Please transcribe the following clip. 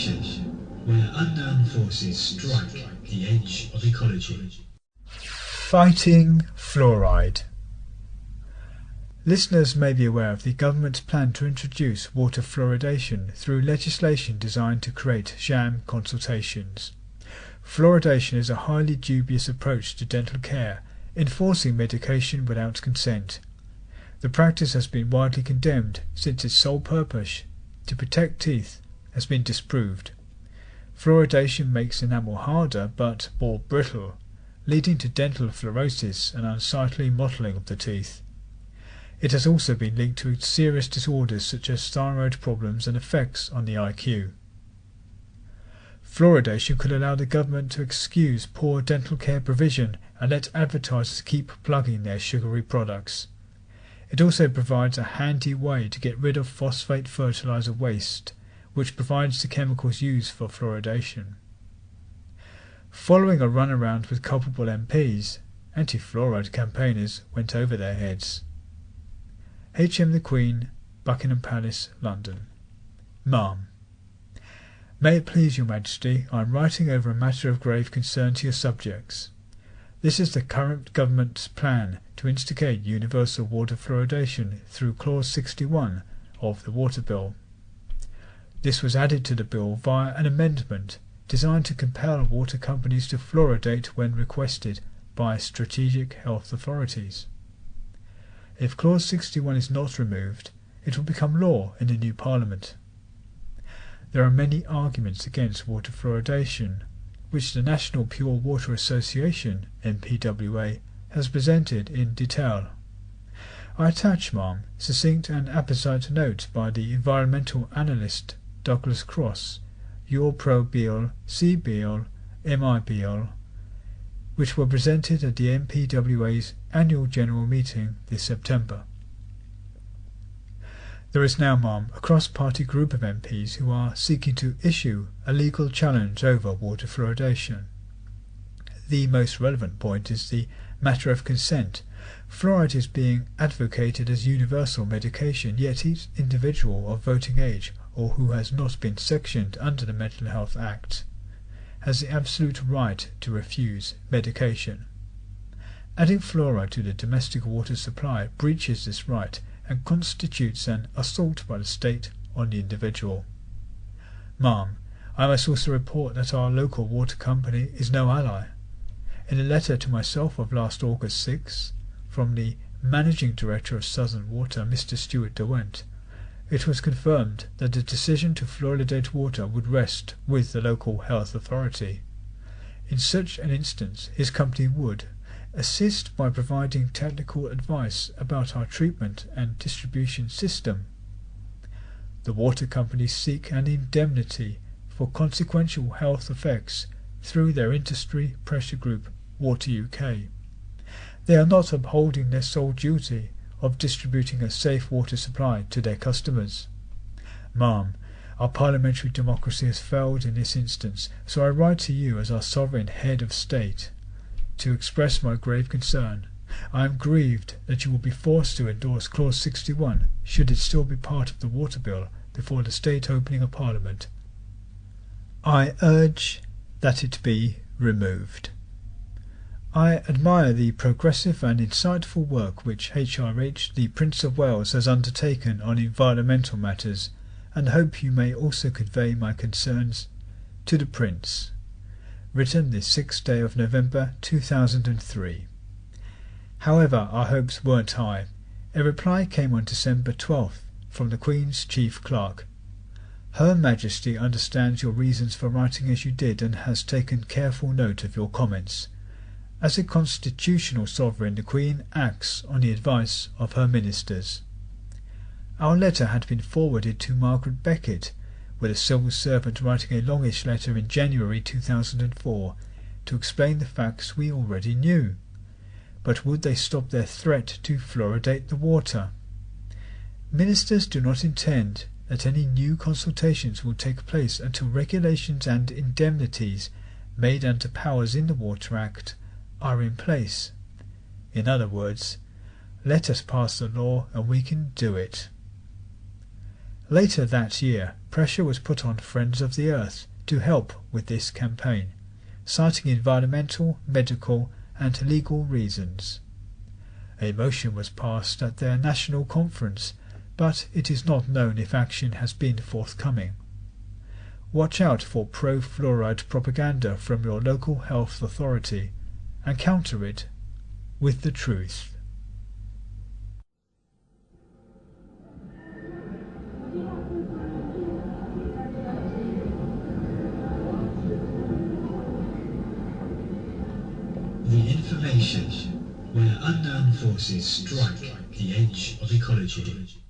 Fluoridation, where unknown forces strike the edge of ecology. Fighting fluoride. Listeners may be aware of the government's plan to introduce water fluoridation through legislation designed to create sham consultations. Fluoridation is a highly dubious approach to dental care, enforcing medication without consent. The practice has been widely condemned since its sole purpose, to protect teeth, has been disproved. Fluoridation makes enamel harder but more brittle, leading to dental fluorosis and unsightly mottling of the teeth. It has also been linked to serious disorders such as thyroid problems and effects on the IQ. Fluoridation could allow the government to excuse poor dental care provision and let advertisers keep plugging their sugary products. It also provides a handy way to get rid of phosphate fertilizer waste, which provides the chemicals used for fluoridation. Following a runaround with culpable MPs, anti-fluoride campaigners went over their heads. H.M. the Queen, Buckingham Palace, London. Ma'am. May it please your Majesty, I am writing over a matter of grave concern to your subjects. This is the current government's plan to instigate universal water fluoridation through Clause 61 of the Water Bill. This was added to the bill via an amendment designed to compel water companies to fluoridate when requested by strategic health authorities. If Clause 61 is not removed, it will become law in the new Parliament. There are many arguments against water fluoridation, which the National Pure Water Association, NPWA, has presented in detail. I attach, ma'am, succinct and apposite notes by the environmental analyst Douglas Cross, Your Pro Beal, C Beal, MI Beal, which were presented at the NPWA's annual general meeting this September. There is now, ma'am, a cross-party group of MPs who are seeking to issue a legal challenge over water fluoridation. The most relevant point is the matter of consent. Fluoride is being advocated as universal medication, yet each individual of voting age or who has not been sectioned under the Mental Health Act has the absolute right to refuse medication. Adding fluoride to the domestic water supply breaches this right and constitutes an assault by the state on the individual. Ma'am, I must also report that our local water company is no ally. In a letter to myself of last August 6, from the Managing Director of Southern Water, Mr. Stuart Derwent, it was confirmed that the decision to fluoridate water would rest with the local health authority. In such an instance, his company would assist by providing technical advice about our treatment and distribution system. The water companies seek an indemnity for consequential health effects through their industry pressure group, Water UK. They are not upholding their sole duty of distributing a safe water supply to their customers. Ma'am, our parliamentary democracy has failed in this instance, so I write to you as our sovereign head of state to express my grave concern. I am grieved that you will be forced to endorse Clause 61 should it still be part of the Water Bill before the state opening of Parliament. I urge that it be removed. I admire the progressive and insightful work which HRH, the Prince of Wales, has undertaken on environmental matters, and hope you may also convey my concerns to the Prince. Written this 6th day of November 2003. However, our hopes weren't high. A reply came on December 12th from the Queen's Chief Clerk. Her Majesty understands your reasons for writing as you did and has taken careful note of your comments. As a constitutional sovereign, the Queen acts on the advice of her ministers. Our letter had been forwarded to Margaret Beckett, with a civil servant writing a longish letter in January 2004 to explain the facts we already knew. But would they stop their threat to fluoridate the water? Ministers do not intend that any new consultations will take place until regulations and indemnities made under powers in the Water Act are in place. In other words, let us pass the law and we can do it. Later that year, pressure was put on Friends of the Earth to help with this campaign, citing environmental, medical and legal reasons. A motion was passed at their national conference, but it is not known if action has been forthcoming. Watch out for pro-fluoride propaganda from your local health authority and counter it with the truth. The information where unknown forces strike the edge of ecology.